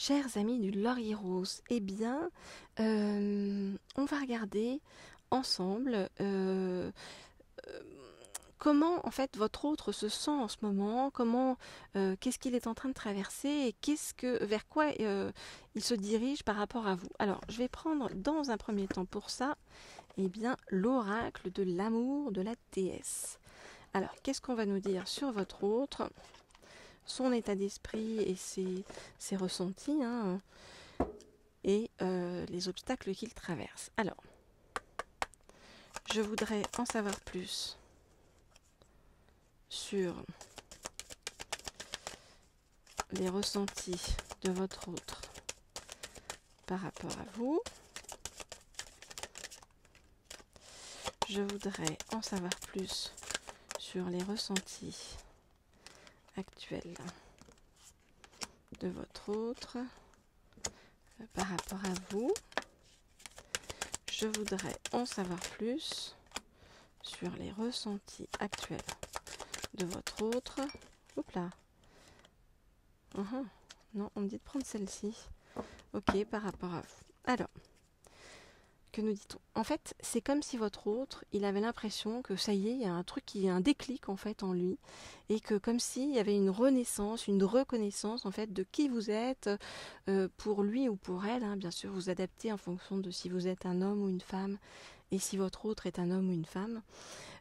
Chers amis du Laurier Rose, eh bien, on va regarder ensemble comment en fait votre autre se sent en ce moment, comment, qu'est-ce qu'il est en train de traverser et vers quoi il se dirige par rapport à vous. Alors, je vais prendre dans un premier temps pour ça, eh bien, l'oracle de l'amour de la déesse. Alors, qu'est-ce qu'on va nous dire sur votre autre, son état d'esprit et ses ressentis, hein, et les obstacles qu'il traverse. Alors, je voudrais en savoir plus sur les ressentis de votre autre par rapport à vous. Je voudrais en savoir plus sur les ressentis actuels de votre autre par rapport à vous. Je voudrais en savoir plus sur les ressentis actuels de votre autre. Oups là. Non, on me dit de prendre celle-ci. Ok, par rapport à vous. Alors, que nous dit-on? En fait, c'est comme si votre autre, il avait l'impression que ça y est, il y a un truc qui est un déclic en fait en lui, et que comme s'il y avait une renaissance, une reconnaissance en fait de qui vous êtes, pour lui ou pour elle, hein, bien sûr, vous adaptez en fonction de si vous êtes un homme ou une femme, et si votre autre est un homme ou une femme.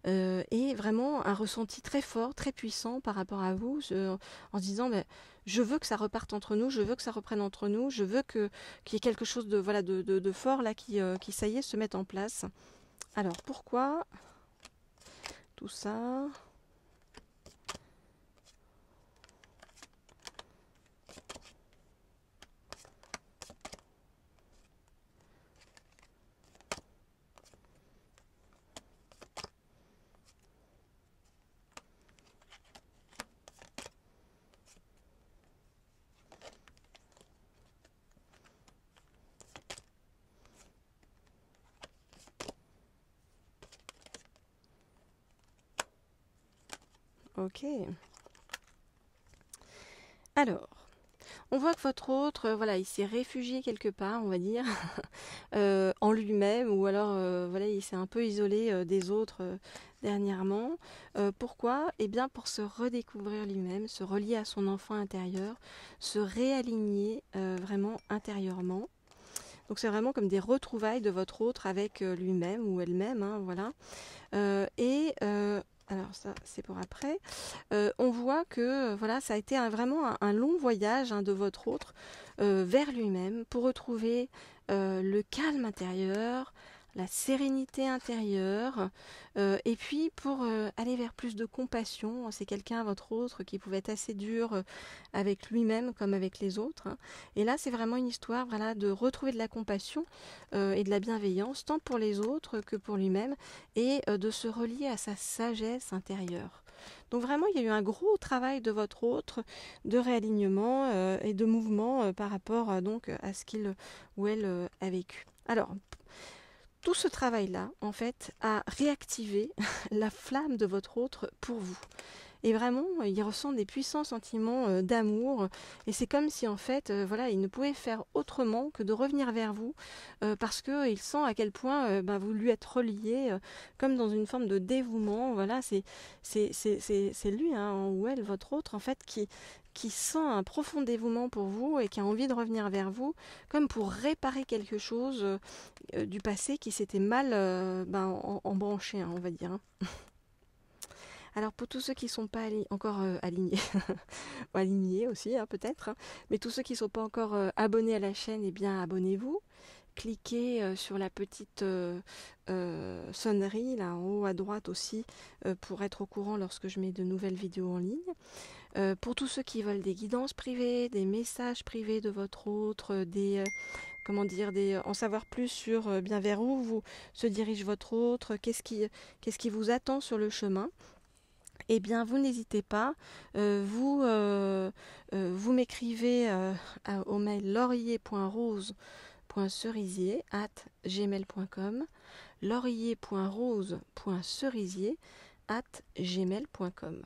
Et vraiment un ressenti très fort, très puissant par rapport à vous, en se disant je veux que ça reparte entre nous, je veux que ça reprenne entre nous, je veux qu'il y ait quelque chose de, voilà, de fort là qui, ça y est, se mette en place. Alors pourquoi tout ça? Ok. Alors, on voit que votre autre, voilà, il s'est réfugié quelque part, on va dire, en lui-même, ou alors, voilà, il s'est un peu isolé des autres dernièrement. Pourquoi? Eh bien, pour se redécouvrir lui-même, se relier à son enfant intérieur, se réaligner vraiment intérieurement. Donc, c'est vraiment comme des retrouvailles de votre autre avec lui-même ou elle-même, hein, voilà. Alors ça, c'est pour après. On voit que voilà, ça a été vraiment un long voyage, hein, de votre autre vers lui-même pour retrouver le calme intérieur, la sérénité intérieure, et puis pour aller vers plus de compassion. C'est quelqu'un, votre autre, qui pouvait être assez dur avec lui-même comme avec les autres, hein. Et là, c'est vraiment une histoire, voilà, de retrouver de la compassion et de la bienveillance, tant pour les autres que pour lui-même, et de se relier à sa sagesse intérieure. Donc vraiment, il y a eu un gros travail de votre autre, de réalignement et de mouvement par rapport donc à ce qu'il ou elle a vécu. Alors, tout ce travail-là, en fait, a réactivé la flamme de votre autre pour vous. Et vraiment, il ressent des puissants sentiments d'amour. Et c'est comme si, en fait, voilà, il ne pouvait faire autrement que de revenir vers vous, parce qu'il sent à quel point vous lui êtes reliés, comme dans une forme de dévouement. Voilà, c'est lui, hein, ou elle, votre autre, en fait, qui sent un profond dévouement pour vous et qui a envie de revenir vers vous, comme pour réparer quelque chose du passé qui s'était mal embranché, hein, on va dire, hein. Alors pour tous ceux qui ne sont pas encore alignés, ou alignés aussi, hein, peut-être, hein, mais tous ceux qui ne sont pas encore abonnés à la chaîne, eh bien abonnez-vous. Cliquez sur la petite sonnerie là en haut à droite aussi, pour être au courant lorsque je mets de nouvelles vidéos en ligne. Pour tous ceux qui veulent des guidances privées, des messages privés de votre autre, en savoir plus sur bien vers où se dirige votre autre, qu'est-ce qui vous attend sur le chemin. Eh bien, vous n'hésitez pas, vous m'écrivez au mail laurier.rose.cerisier@gmail.com, laurier.rose.cerisier@gmail.com.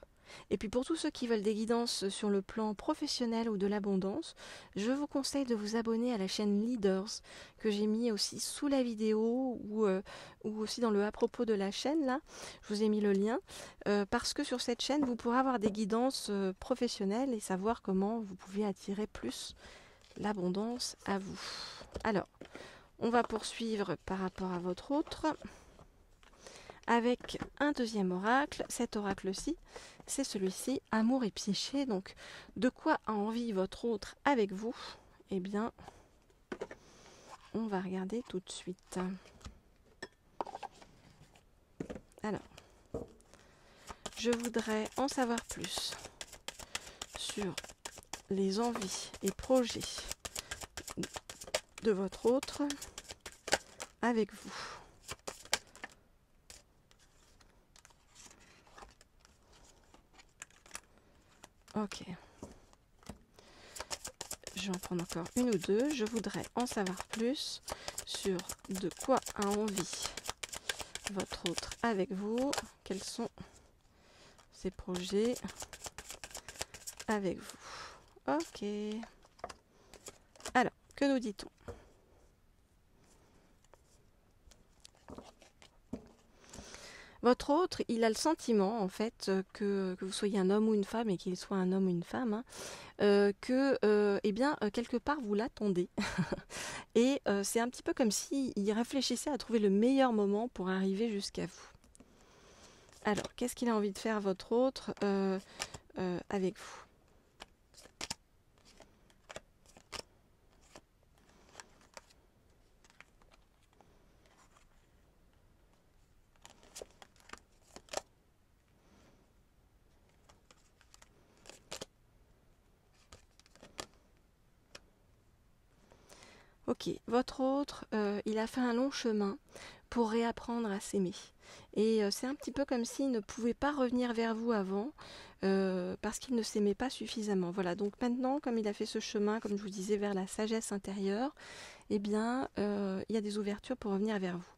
Et puis pour tous ceux qui veulent des guidances sur le plan professionnel ou de l'abondance, je vous conseille de vous abonner à la chaîne Leaders que j'ai mis aussi sous la vidéo ou aussi dans le à propos de la chaîne là. Je vous ai mis le lien parce que sur cette chaîne vous pourrez avoir des guidances professionnelles et savoir comment vous pouvez attirer plus l'abondance à vous. Alors, on va poursuivre par rapport à votre autre avec un deuxième oracle. Cet oracle-ci, c'est celui-ci, amour et psyché. Donc, de quoi a envie votre autre avec vous? Eh bien, on va regarder tout de suite. Alors, je voudrais en savoir plus sur les envies et projets de votre autre avec vous. Ok. Je vais en prendre encore une ou deux. Je voudrais en savoir plus sur de quoi a envie votre autre avec vous. Quels sont ses projets avec vous? Ok. Alors, que nous dit-on? Votre autre, il a le sentiment, en fait, que vous soyez un homme ou une femme, et qu'il soit un homme ou une femme, hein, eh bien, quelque part, vous l'attendez. Et c'est un petit peu comme s'il réfléchissait à trouver le meilleur moment pour arriver jusqu'à vous. Alors, qu'est-ce qu'il a envie de faire, votre autre, avec vous? Ok, votre autre, il a fait un long chemin pour réapprendre à s'aimer. Et c'est un petit peu comme s'il ne pouvait pas revenir vers vous avant parce qu'il ne s'aimait pas suffisamment. Voilà, donc maintenant, comme il a fait ce chemin, comme je vous disais, vers la sagesse intérieure, eh bien, il y a des ouvertures pour revenir vers vous.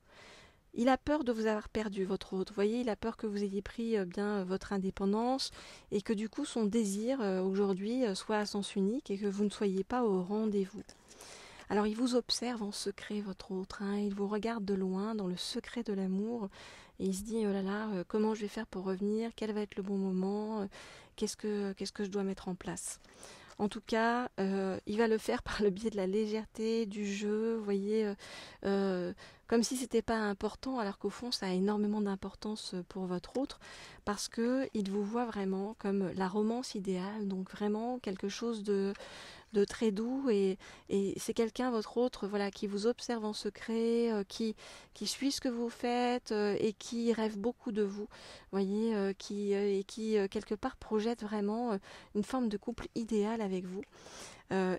Il a peur de vous avoir perdu, votre autre. Vous voyez, il a peur que vous ayez pris bien votre indépendance et que du coup, son désir aujourd'hui soit à sens unique et que vous ne soyez pas au rendez-vous. Alors il vous observe en secret, votre autre, hein, il vous regarde de loin dans le secret de l'amour et il se dit oh là là, comment je vais faire pour revenir, quel va être le bon moment, qu'est-ce que je dois mettre en place. En tout cas, il va le faire par le biais de la légèreté, du jeu, vous voyez, comme si c'était pas important, alors qu'au fond ça a énormément d'importance pour votre autre, parce que il vous voit vraiment comme la romance idéale, donc vraiment quelque chose de très doux et c'est quelqu'un, votre autre, voilà, qui vous observe en secret, qui suit ce que vous faites et qui rêve beaucoup de vous, voyez, et qui quelque part projette vraiment une forme de couple idéal avec vous.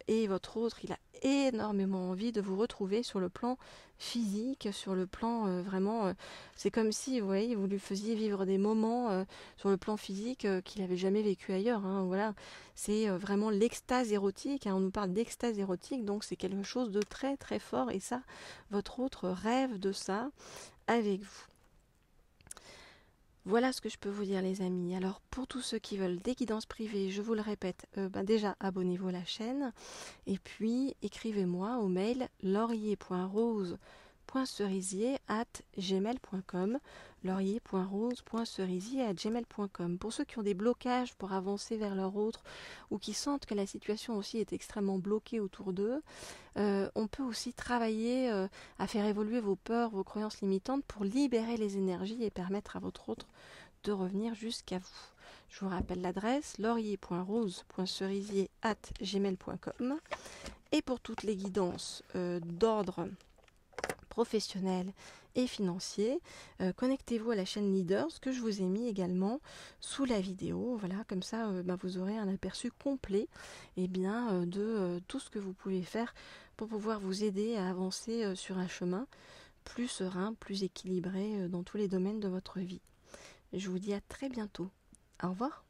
Et votre autre, il a énormément envie de vous retrouver sur le plan physique, sur le plan vraiment, c'est comme si, vous voyez, vous lui faisiez vivre des moments sur le plan physique qu'il n'avait jamais vécu ailleurs, hein, voilà. C'est vraiment l'extase érotique, hein, on nous parle d'extase érotique, donc c'est quelque chose de très très fort, et ça, votre autre rêve de ça avec vous. Voilà ce que je peux vous dire, les amis. Alors pour tous ceux qui veulent des guidances privées, je vous le répète, déjà abonnez-vous à la chaîne et puis écrivez-moi au mail laurier.rose.cerisier@gmail.com, laurier.rose.cerisier@gmail.com. Pour ceux qui ont des blocages pour avancer vers leur autre ou qui sentent que la situation aussi est extrêmement bloquée autour d'eux, on peut aussi travailler à faire évoluer vos peurs, vos croyances limitantes pour libérer les énergies et permettre à votre autre de revenir jusqu'à vous. Je vous rappelle l'adresse laurier.rose.cerisier@gmail.com. Et pour toutes les guidances d'ordre professionnel et financier, connectez-vous à la chaîne Leaders que je vous ai mis également sous la vidéo. Voilà, comme ça vous aurez un aperçu complet de tout ce que vous pouvez faire pour pouvoir vous aider à avancer sur un chemin plus serein, plus équilibré dans tous les domaines de votre vie. Je vous dis à très bientôt. Au revoir.